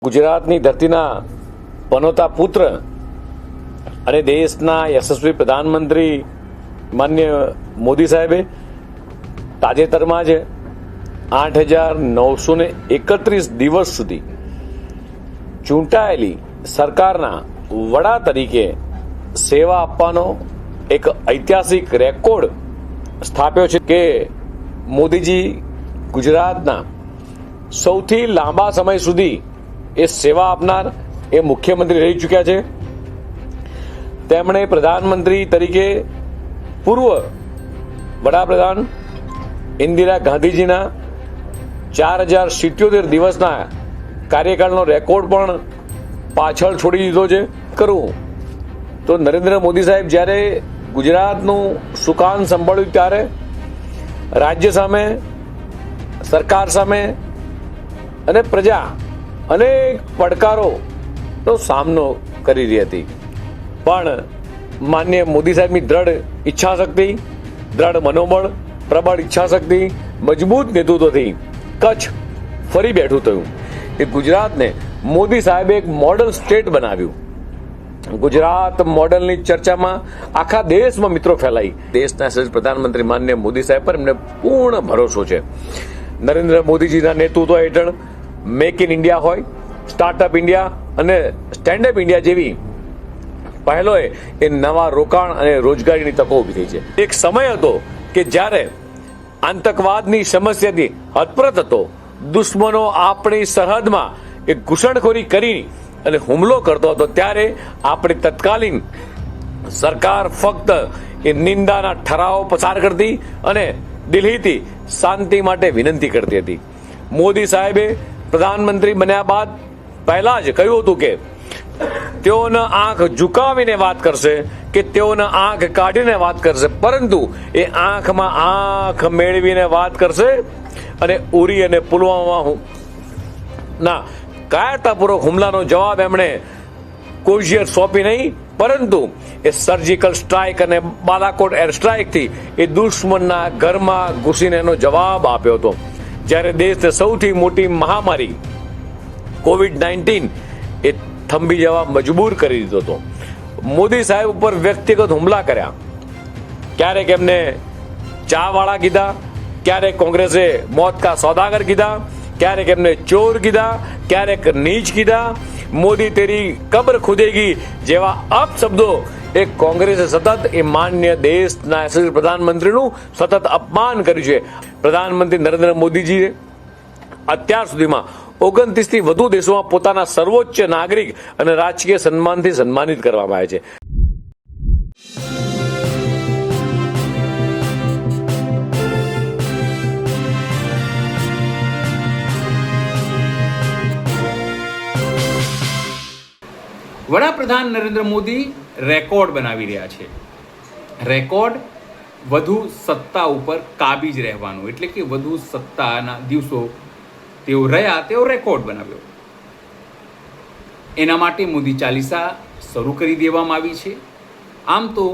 ગુજરાતની ધરતીના પનોતા પુત્ર અને દેશના યશસ્વી પ્રધાનમંત્રી માન્ય મોદી સાહેબે તાજેતરમાં જ 8,931 દિવસ સુધી ચૂંટાયેલી સરકારના વડા તરીકે સેવા આપવાનો એક ઐતિહાસિક રેકોર્ડ સ્થાપ્યો છે કે મોદીજી ગુજરાતના સૌથી લાંબા સમય સુધી એ સેવા આપનાર એ મુખ્યમંત્રી રહી ચૂક્યા છે। તેમણે પ્રધાનમંત્રી તરીકે પૂર્વ વડાપ્રધાન ઇન્દિરા ગાંધીજીના 4,077 દિવસના કાર્યકાળનો રેકોર્ડ પણ પાછળ છોડી દીધો છે। કરું તો નરેન્દ્ર મોદી સાહેબ જ્યારે ગુજરાતનું સુકાન સંભાળ્યું ત્યારે રાજ્ય સામે, સરકાર સામે અને પ્રજા અનેક પડકારોનો સામનો કરી રહી હતી, પણ માન્ય મોદી સાહેબની દ્રઢ ઈચ્છાશક્તિ, દ્રઢ મનોબળ, પ્રબળ ઈચ્છાશક્તિ, મજબૂત નેતૃત્વથી કચ્છ ફરી બેઠું થયું કે ગુજરાતને મોદી સાહેબે એક મોડલ સ્ટેટ બનાવ્યું। ગુજરાત મોડલની ચર્ચામાં આખા દેશમાં મિત્રો ફેલાઈ। દેશના પ્રધાનમંત્રી માન્ય મોદી સાહેબ પર એમને પૂર્ણ ભરોસો છે। નરેન્દ્ર મોદીજીના નેતૃત્વ હેઠળ મેક ઇન ઇન્ડિયા હોય, સ્ટાર્ટઅપ ઇન્ડિયા અને સ્ટેન્ડઅપ ઇન્ડિયા જેવી પહેલોએ એ નવા રોકાણ અને રોજગારીની તકો ઊભી થઈ છે। એક સમય હતો કે જ્યારે આતંકવાદની સમસ્યાથી હતપ્રત હતો, દુશ્મનો આપણી સરહદમાં એક ઘૂસણખોરી કરી અને હુમલો કરતો હતો, ત્યારે આપણી તત્કાલીન સરકાર ફક્ત એ નિંદાના ઠરાવો પસાર કરતી અને દિલ્હીથી શાંતિ માટે વિનંતી કરતી હતી। મોદી સાહેબે પ્રધાનમંત્રી બન્યા બાદ પહેલા જ કહ્યું હતું કે તેઓના આંખ ઝુકાવીને વાત કરશે, કે તેઓના આંખ કાઢીને વાત કરશે, પરંતુ એ આંખમાં આંખ મેળવીને વાત કરશે। અને ઉરી અને પુલવામા ના કાયરતાપૂર્વક હુમલાનો જવાબ એમણે કોશિયર સોંપી નહીં, પરંતુ એ સર્જિકલ સ્ટ્રાઇક અને બાલાકોટ એર સ્ટ્રાઇકથી એ દુશ્મનના ઘરમાં ઘૂસીને એનો જવાબ આપ્યો હતો। જ્યારે દેશને સૌથી મોટી મહામારી COVID-19 એ થંભી જવા મજબૂર કરી દીધો હતો। મોદી સાહેબ ઉપર વ્યક્તિગત હુમલા કર્યા, ક્યારેક એમને ચાવાળા કીધા, ક્યારેક કોંગ્રેસે મોત કા સોદાગર કીધા, ક્યારેક એમને ચોર કીધા, ક્યારેક નીચ કીધા, મોદી તેરી કબ્ર ખુદેગી જેવા અપશબ્દો એ કોંગ્રેસે સતત એ માન્ય દેશના પ્રધાનમંત્રીનું સતત અપમાન કર્યું છે। પ્રધાનમંત્રી નરેન્દ્ર મોદીજીએ અત્યાર સુધીમાં 29થી વધુ દેશોમાં પોતાના સર્વોચ્ચ નાગરિક અને રાજકીય સન્માનથી સન્માનિત કરવામાં આવ્યા છે। વડાપ્રધાન નરેન્દ્ર મોદી રેકોર્ડ બનાવી રહ્યા છે। રેકોર્ડ વધુ સત્તા ઉપર કાબીજ રહેવાનું, એટલે કે વધુ સત્તાના દિવસો તેઓ રહ્યા, તેઓ રેકોર્ડ બનાવ્યો। એના માટે મોદી ચાલીસા શરૂ કરી દેવામાં આવી છે। આમ તો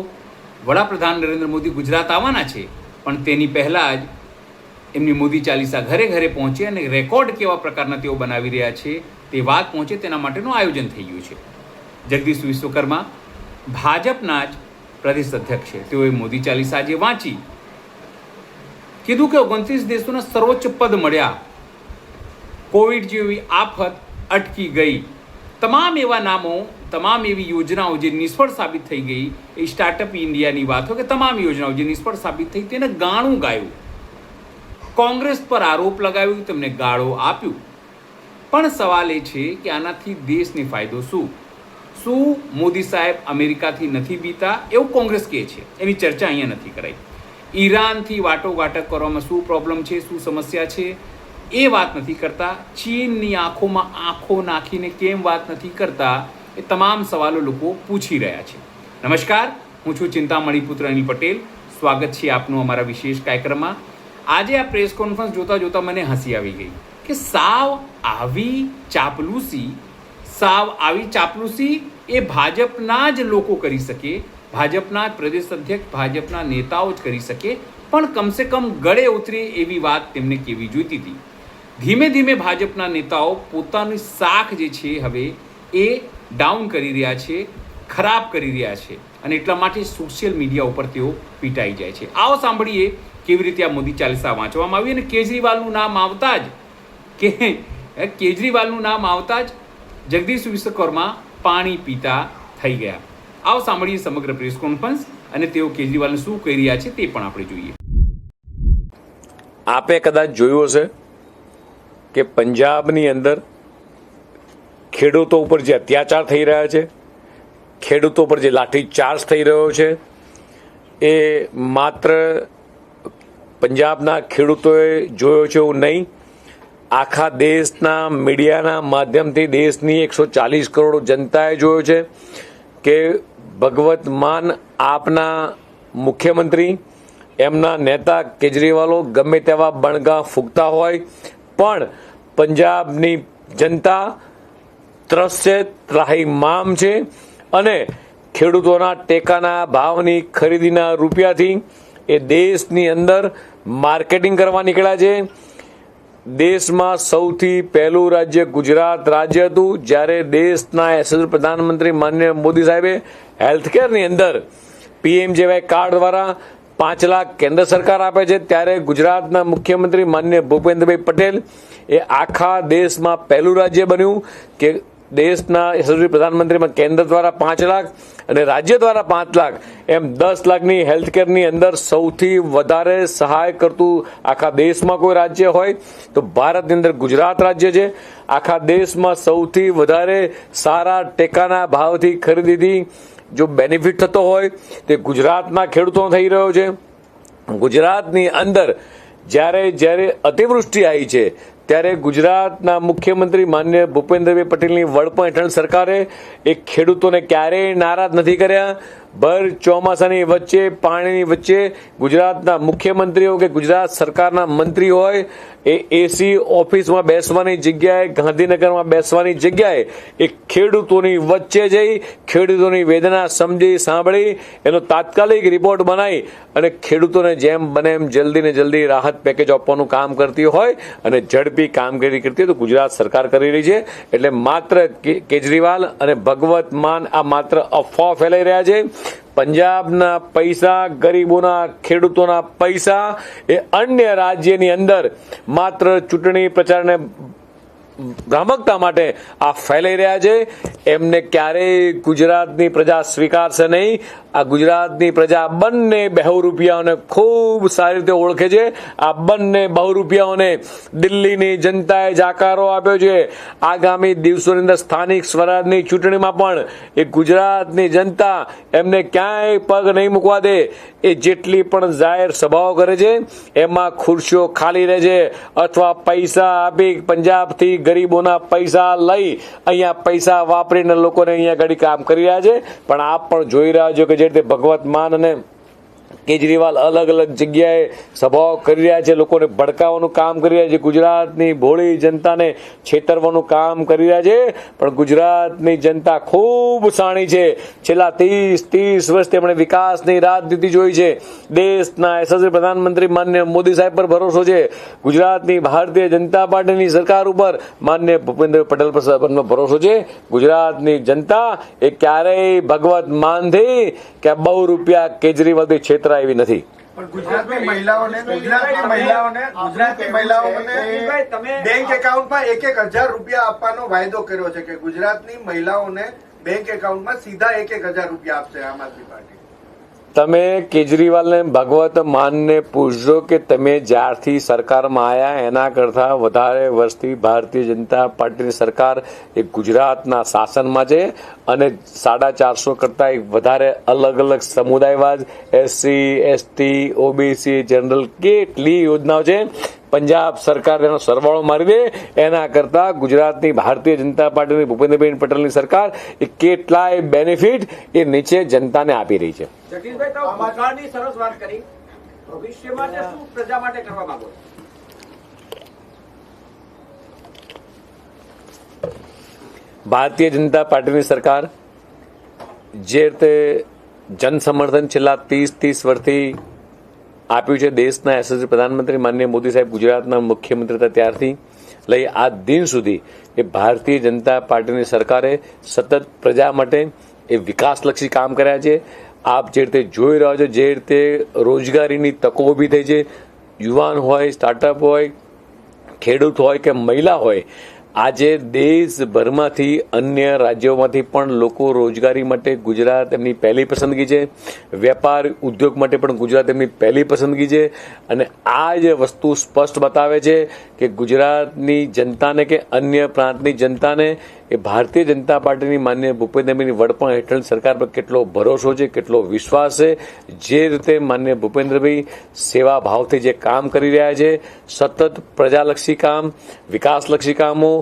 વડાપ્રધાન નરેન્દ્ર મોદી ગુજરાત આવવાના છે, પણ તેની પહેલાં જ એમની મોદી ચાલીસા ઘરે ઘરે પહોંચે અને રેકોર્ડ કેવા પ્રકારના તેઓ બનાવી રહ્યા છે તે વાત પહોંચે તેના માટેનું આયોજન થઈ ગયું છે। જગદીશ વિશ્વકર્મા ભાજપના જ પ્રદેશ અધ્યક્ષ છે, તેઓએ મોદી ચાલીસા આજે વાંચી, કીધું કે 29 દેશોના સર્વોચ્ચ પદ મળ્યા, કોવિડ જેવી આફત અટકી ગઈ, તમામ એવા નામો, તમામ એવી યોજનાઓ જે નિષ્ફળ સાબિત થઈ ગઈ, એ સ્ટાર્ટઅપ ઇન્ડિયાની વાત હોય કે તમામ યોજનાઓ જે નિષ્ફળ સાબિત થઈ તેને ગાણું ગાયું, કોંગ્રેસ પર આરોપ લગાવ્યો, તેમને ગાળો આપ્યું। પણ સવાલ એ છે કે આનાથી દેશને ફાયદો શું? શું મોદી સાહેબ અમેરિકાથી નથી બીતા એવું કોંગ્રેસ કહે છે, એની ચર્ચા અહીંયા નથી કરાઈ। ઈરાનથી વાટોઘાટક કરવામાં શું પ્રોબ્લેમ છે, શું સમસ્યા છે એ વાત નથી કરતા। ચીનની આંખોમાં આંખો નાખીને કેમ વાત નથી કરતા, એ તમામ સવાલો લોકો પૂછી રહ્યા છે। નમસ્કાર, હું છું ચિંતામણી પુત્ર અનિલ પટેલ, સ્વાગત છે આપનું અમારા વિશેષ કાર્યક્રમમાં। આજે આ પ્રેસ કોન્ફરન્સ જોતા જોતા મને હસી આવી ગઈ કે સાવ આવી ચાપલુસી એ ભાજપના જ લોકો કરી શકે, ભાજપના પ્રદેશ અધ્યક્ષ, ભાજપના નેતાઓ જ કરી શકે, પણ કમસે કમ ગળે ઉતરે એવી વાત તેમને કેવી જોઈતી હતી। ધીમે ધીમે ભાજપના નેતાઓ પોતાની શાખ જે છે હવે એ ડાઉન કરી રહ્યા છે, ખરાબ કરી રહ્યા છે, અને એટલા માટે સોશિયલ મીડિયા ઉપર તેઓ પીટાઈ જાય છે. આવો સાંભળીએ કેવી રીતે આ મોદી ચાલીસા વાંચવામાં આવી અને કેજરીવાલનું નામ આવતા જ જગદીશ વિશ્વકર્મા પાણી પીતા થઈ ગયા. આવો સાંભળીએ સમગ્ર પ્રેસ કોન્ફરન્સ અને તેઓ કેજરીવાલને શું કહી રહ્યા છે તે પણ આપણે જોઈએ. આપે કદાચ જોયું હશે કે પંજાબની અંદર ખેડૂતો ઉપર જે અત્યાચાર થઈ રહ્યા છે, ખેડૂતો પર જે લાઠીચાર્જ થઈ રહ્યો છે, એ માત્ર પંજાબના ખેડૂતોએ જોયો છે એવું નહીં, આખા દેશના મીડિયાના માધ્યમથી દેશની 140 કરોડ જનતાએ જોયો છે કે ભગવત માન આપના મુખ્યમંત્રી, એમના નેતા કેજરીવાલો ગમે તેવા બણગા ફૂંકતા હોય પણ પંજાબની જનતા ત્રસ્ત છે, ત્રાહિમામ છે અને ખેડૂતોના ટેકાના ભાવની ખરીદીના રૂપિયાથી એ દેશની અંદર માર્કેટિંગ કરવા નીકળ્યા છે. દેશમાં સૌથી પહેલું રાજ્ય ગુજરાત રાજ્ય હતું. જ્યારે દેશના યશસ્વી પ્રધાનમંત્રી માનનીય મોદી સાહેબે હેલ્થકેરની અંદર PMJY કાર્ડ દ્વારા 5 લાખ કેન્દ્ર સરકાર આપે છે, ત્યારે ગુજરાતના મુખ્યમંત્રી માનનીય ભૂપેન્દ્રભાઈ પટેલ એ આખા દેશમાં પહેલું રાજ્ય બન્યું કે દેશના યશસ્વી પ્રધાનમંત્રીમાં કેન્દ્ર દ્વારા 5 લાખ અને રાજ્ય દ્વારા 5 લાખ એમ 10 લાખની હેલ્થકેરની અંદર સૌથી વધારે સહાય કરતું આખા દેશમાં કોઈ રાજ્ય હોય તો ભારતની અંદર ગુજરાત રાજ્ય છે. આખા દેશમાં સૌથી વધારે સારા ટેકાના ભાવથી ખરીદીથી જો બેનિફિટ થતો હોય તે ગુજરાતના ખેડૂતોનો થઈ રહ્યો છે. ગુજરાતની અંદર જ્યારે અતિવૃષ્ટિ આવી છે ત્યારે ગુજરાતના મુખ્યમંત્રી માનનીય ભૂપેન્દ્રભાઈ પટેલની વડપણ હેઠળ સરકારે એ ખેડૂતોને ક્યારેય નારાજ નથી કર્યા. ભર ચોમાસાની વચ્ચે, પાણીની વચ્ચે ગુજરાતના મુખ્યમંત્રીઓ કે ગુજરાત સરકારના મંત્રી હોય એ એસી ઓફિસમાં બેસવાની જગ્યાએ, ગાંધીનગરમાં બેસવાની જગ્યાએ એ ખેડૂતોની વચ્ચે જઈ ખેડૂતોની વેદના સમજી સાંભળી એનો તાત્કાલિક રિપોર્ટ બનાવી અને ખેડૂતોને જેમ બને એમ જલ્દી ને જલ્દી રાહત પેકેજ આપવાનું કામ કરતી હોય અને ઝડપી કામગીરી કરતી હોય તો ગુજરાત સરકાર કરી રહી છે. એટલે માત્ર કેજરીવાલ અને ભગવત માન આ માત્ર અફવા ફેલાઈ રહ્યા છે. પંજાબના પૈસા, ગરીબોના, ખેડૂતોના પૈસા એ અન્ય રાજ્યની અંદર માત્ર ચૂંટણી પ્રચારને ભ્રામકતા માટે આ ફેલાઈ રહ્યા છે. એમને ક્યારેય ગુજરાતની પ્રજા સ્વીકારશે નહીં. આ ગુજરાતની પ્રજા બંને બહુરૂપિયાઓને ખૂબ સારી રીતે ઓળખે છે. આ બંને બહુરૂપિયાઓને દિલ્હીની જનતાએ જાકારો આપ્યો છે. આગામી દિવસોની અંદર સ્થાનિક સ્વરાજની ચૂંટણીમાં પણ એ ગુજરાતની જનતા એમને ક્યાંય પગ નહીં મૂકવા દે. એ જેટલી પણ જાહેર સભાઓ કરે છે એમાં ખુરશીઓ ખાલી રહે છે અથવા પૈસા આપી પંજાબથી ગરીબોના પૈસા લઈ અહીંયા પૈસા વાપરીને લોકોને અહીંયા ઘડી કામ કરી રહ્યા છે. પણ આપ પણ જોઈ રહ્યા છો કે જે રીતે ભગવત માન અને કેજરીવાલ અલગ અલગ જગ્યાએ સભાઓ કરી રહ્યા છે, લોકોને ભડકાવવાનું કામ કરી રહ્યા છે, ગુજરાતની ભોળી જનતાને છેતરવાનું કામ કરી રહ્યા છે. પણ ગુજરાતની જનતા ખૂબ શાણી છે. છેલ્લા 30 વર્ષ તેમણે વિકાસની રાજનીતિ જોઈ છે. દેશના યશસ્વી પ્રધાનમંત્રી માનનીય મોદી સાહેબ પર ભરોસો છે. ગુજરાતની ભારતીય જનતા પાર્ટીની સરકાર ઉપર માનનીય ભૂપેન્દ્ર પટેલ પરનો ભરોસો છે. ગુજરાતની જનતા એ ક્યારેય ભગવત માનથી કે બહુ રૂપિયા કેજરીવાલથી છેતરા એવી નથી. પણ ગુજરાતની મહિલાઓને બેંક એકાઉન્ટમાં 1,000 રૂપિયા આપવાનો વાયદો કર્યો છે કે ગુજરાતની મહિલાઓને બેંક એકાઉન્ટમાં સીધા 1,000 રૂપિયા આપશે આમ આદમી પાર્ટી. તમે કેજરીવાલને ભગવત માનને પૂછજો કે તમે જ્યારથી સરકારમાં આવ્યા એના કરતાં વધારે વર્ષથી ભારતીય જનતા પાર્ટીની સરકાર એ ગુજરાતના શાસનમાં છે અને 450 કરતાં વધારે અલગ અલગ સમુદાયવાદ, SC, ST, OBC, જનરલ કેટલી યોજનાઓ છે. પંજાબ સરકાર એનો સરવાળો મારી દે એના કરતા ગુજરાતની ભારતીય જનતા પાર્ટીની ભૂપેન્દ્રભાઈ પટેલની સરકાર એ કેટલાય બેનિફિટ એ નીચે જનતાને આપી રહી છે. જગદીશભાઈ, તો ભૂતકાળની સરસ વાત કરી, ભવિષ્ય માટે શું પ્રજા માટે કરવા માંગો? ભારતીય જનતા પાર્ટીની સરકાર જે રીતે જનસમર્થન છેલ્લા 30 વર્ષથી આપ્યું છે દેશના યશસ્વી પ્રધાનમંત્રી માનનીય મોદી સાહેબ ગુજરાતના મુખ્યમંત્રી હતા ત્યારથી લઈ આ દિન સુધી એ ભારતીય જનતા પાર્ટીની સરકારે સતત પ્રજા માટે એ વિકાસલક્ષી કામ કર્યા છે. આપ જે રીતે જોઈ રહ્યા છો, જે રીતે રોજગારીની તકો ઊભી થઈ છે, યુવાન હોય, સ્ટાર્ટઅપ હોય, ખેડૂત હોય કે મહિલા હોય, આજે દેશભરમાંથી અન્ય રાજ્યોમાંથી પણ લોકો રોજગારી માટે ગુજરાત એમની પહેલી પસંદગી છે. વેપાર ઉદ્યોગ માટે પણ ગુજરાત એમની પહેલી પસંદગી છે. અને આ જ વસ્તુ સ્પષ્ટ બતાવે છે કે ગુજરાતની જનતાને કે અન્ય પ્રાંતની જનતાને એ ભારતીય જનતા પાર્ટીની માન્ય ભૂપેન્દ્રભાઈની વડપણ હેઠળ સરકાર પર કેટલો ભરોસો છે, કેટલો વિશ્વાસ છે. જે રીતે માન્ય ભૂપેન્દ્રભાઈ સેવા ભાવથી જે કામ કરી રહ્યા છે, સતત પ્રજાલક્ષી કામ, વિકાસલક્ષી કામો,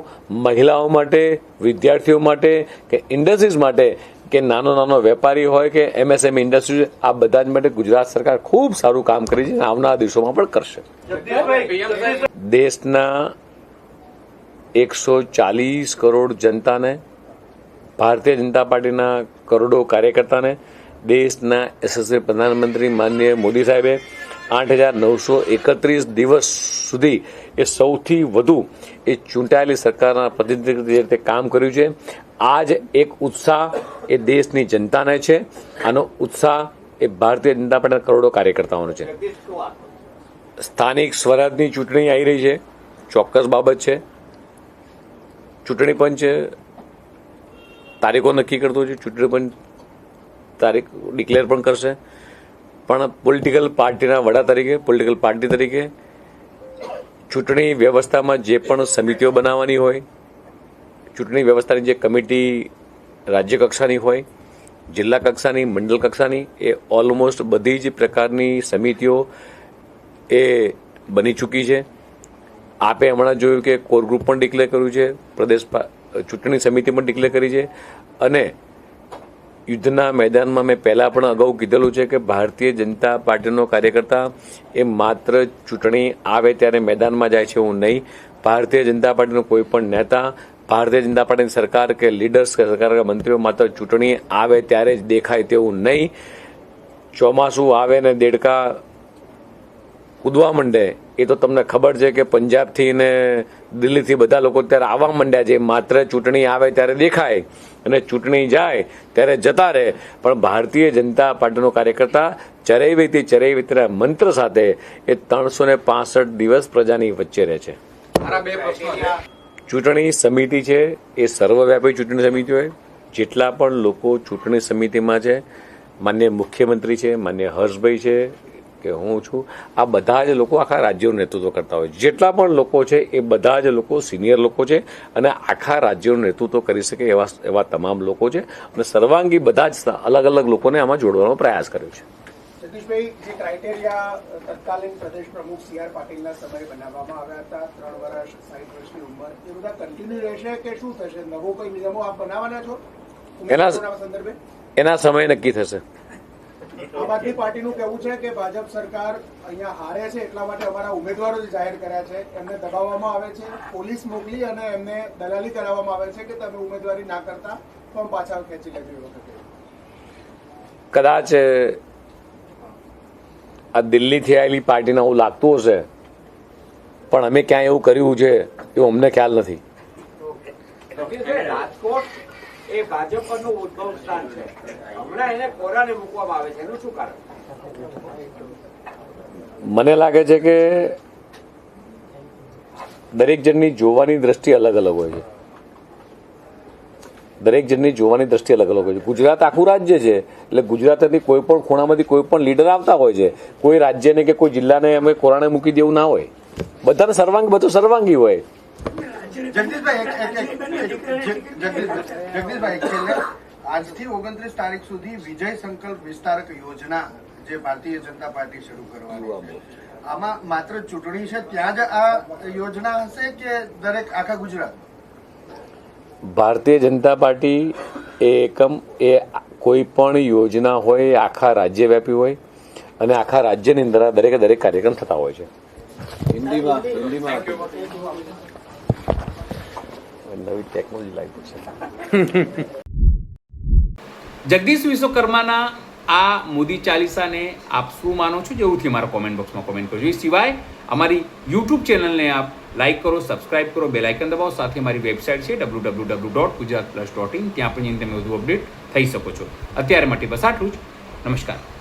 મહિલાઓ માટે, વિદ્યાર્થીઓ માટે કે ઇન્ડસ્ટ્રીઝ માટે કે નાનો વેપારી હોય કે MSME ઇન્ડસ્ટ્રી, આ બધા જ માટે ગુજરાત સરકાર ખૂબ સારું કામ કરી છે અને આવનારા દિવસોમાં પણ કરશે. દેશના 140 કરોડ જનતાને, ભારતીય જનતા પાર્ટીના કરોડો કાર્યકર્તાને, દેશના યશસ્વી પ્રધાનમંત્રી માનનીય મોદી સાહેબે 8,931 દિવસ સુધી એ સૌથી વધુ એ ચૂંટાયેલી સરકારના પ્રતિનિધિત્વ રીતે કામ કર્યું છે. આ જ એક ઉત્સાહ એ દેશની જનતાને છે. આનો ઉત્સાહ એ ભારતીય જનતા પાર્ટીના કરોડો કાર્યકર્તાઓનો છે. સ્થાનિક સ્વરાજની ચૂંટણી આવી રહી છે, ચોક્કસ બાબત છે. ચૂંટણી પંચ તારીખો નક્કી કરતો છે, ચૂંટણી પંચ તારીખ ડિક્લેર પણ કરશે. પણ પોલિટિકલ પાર્ટીના વડા તરીકે, પોલિટિકલ પાર્ટી તરીકે ચૂંટણી વ્યવસ્થામાં જે પણ સમિતિઓ બનાવવાની હોય, ચૂંટણી વ્યવસ્થાની જે કમિટી રાજ્ય કક્ષાની હોય, જિલ્લા કક્ષાની, મંડળ કક્ષાની, એ ઓલમોસ્ટ બધી જ પ્રકારની સમિતિઓ એ બની ચૂકી છે. આપે હમણાં જોયું કે કોર ગ્રુપ પણ ડિક્લેર કર્યું છે, પ્રદેશ ચૂંટણી સમિતિ પણ ડિક્લેર કરી છે. અને યુદ્ધના મેદાનમાં મેં પહેલાં પણ અગાઉ કીધેલું છે કે ભારતીય જનતા પાર્ટીનો કાર્યકર્તા એ માત્ર ચૂંટણી આવે ત્યારે મેદાનમાં જાય છે એવું નહીં. ભારતીય જનતા પાર્ટીનો કોઈ પણ નેતા, ભારતીય જનતા પાર્ટીની સરકાર કે લીડર્સ કે સરકાર કે મંત્રીઓ માત્ર ચૂંટણી આવે ત્યારે જ દેખાય તેવું નહીં. ચોમાસું આવે ને દેડકા કૂદવા માંડે એ તો તમને ખબર છે કે પંજાબથી ને દિલ્હીથી બધા લોકો ત્યારે આવવા માંડ્યા છે. માત્ર ચૂંટણી આવે ત્યારે દેખાય અને ચૂંટણી જાય ત્યારે જતા રહે. પણ ભારતીય જનતા પાર્ટીનો કાર્યકર્તા ચરૈવેતી ચરૈવેતીના મંત્ર સાથે એ 365 દિવસ પ્રજાની વચ્ચે રહે છે. ચૂંટણી સમિતિ છે એ સર્વવ્યાપી ચૂંટણી સમિતિ હોય. જેટલા પણ લોકો ચૂંટણી સમિતિમાં છે, માન્ય મુખ્યમંત્રી છે, માન્ય હર્ષભાઈ છે કે હું છું, આ બધા જ લોકો આખા રાજ્યોનું નેતૃત્વ કરતા હોય. જેટલા પણ લોકો છે એ બધા જ લોકો સિનિયર લોકો છે અને આખા રાજ્યોનું નેતૃત્વ કરી શકે એવા તમામ લોકો છે. અને સર્વાંગી બધા જ અલગ અલગ લોકોને આમાં જોડવાનો પ્રયાસ કર્યો છે. જગદીશભાઈ, જે ક્રાઇટેરિયા તત્કાલીન પ્રદેશ પ્રમુખ CR પાટીલના સમયે બનાવવામાં આવ્યા હતા, 3 વર્ષ, 60 વર્ષની ઉંમર, એ બધા કન્ટિન્યુ રહેશે કે શું થશે? નવો કોઈ નિયમો આપ બનાવવાના છો સંદર્ભે? એના સમય નક્કી થશે. આમ આદમી પાર્ટીનું કહેવું છે કે ભાજપ સરકાર અહીંયા હારે છે એટલા માટે અમારા ઉમેદવારો જે જાહેર કર્યા છે એમને દબાવવામાં આવે છે, પોલીસ મોકલી અને એમને દલાલી કરાવવામાં આવે છે કે તમે ઉમેદવારી ના કરતા ફોર્મ પાછા ખેંચી લેજો. કદાચ આ દિલ્હીથી આવેલી પાર્ટીને એવું લાગતું હશે, પણ અમે ક્યાંય એવું કર્યું છે એવું અમને ખ્યાલ નથી. રાજકોટ એ ભાજપનું ઉદ્ભવ સ્થાન છે, હમણાં એને કોરાને મૂકવામાં આવે છે, એનું શું કારણ? મને લાગે છે કે દરેક જણની જોવાની દ્રષ્ટિ અલગ અલગ હોય છે. દરેક જણની જોવાની દ્રષ્ટિ અલગ અલગ હોય છે. ગુજરાત આખું રાજ્ય છે એટલે ગુજરાતની કોઈ પણ ખૂણામાંથી કોઈ પણ લીડર આવતા હોય છે. કોઈ રાજ્યને કે કોઈ જિલ્લાને અમે કોરાણે મૂકી દેવું ના હોય. બધાને બધું સર્વાંગી હોય. જગદીશભાઈ, છેલ્લે આજથી 29 તારીખ સુધી વિજય સંકલ્પ વિસ્તારક યોજના જે ભારતીય જનતા પાર્ટી શરૂ કરવાની છે, આમાં માત્ર ચૂંટણી છે ત્યાં જ આ યોજના હશે કે દરેક આખા ગુજરાત? ભારતીય જનતા પાર્ટી એ એકમ એ કોઈ પણ યોજના હોય આખા રાજ્યવ્યાપી હોય અને આખા રાજ્યની અંદર દરેકે દરેક કાર્યક્રમ થતા હોય છે. નવી ટેકનોલોજી લાવી છે. જગદીશ વિશ્વકર્માના આ મોદી ચાલીસાને આપ શું માનો છો? જેવુંથી મારા કોમેન્ટ બોક્સમાં કોમેન્ટ કરજો. એ સિવાય અમારી યુટ્યુબ ચેનલને આપ લાઇક કરો, સબસ્ક્રાઇબ કરો, બેલ આઇકન દબાવો. સાથે મારી વેબસાઇટ છે www.gujaratplus.in, ત્યાં પણ તમે વધુ અપડેટ થઈ શકો છો. અત્યારે માટે બસ આટલું જ. નમસ્કાર.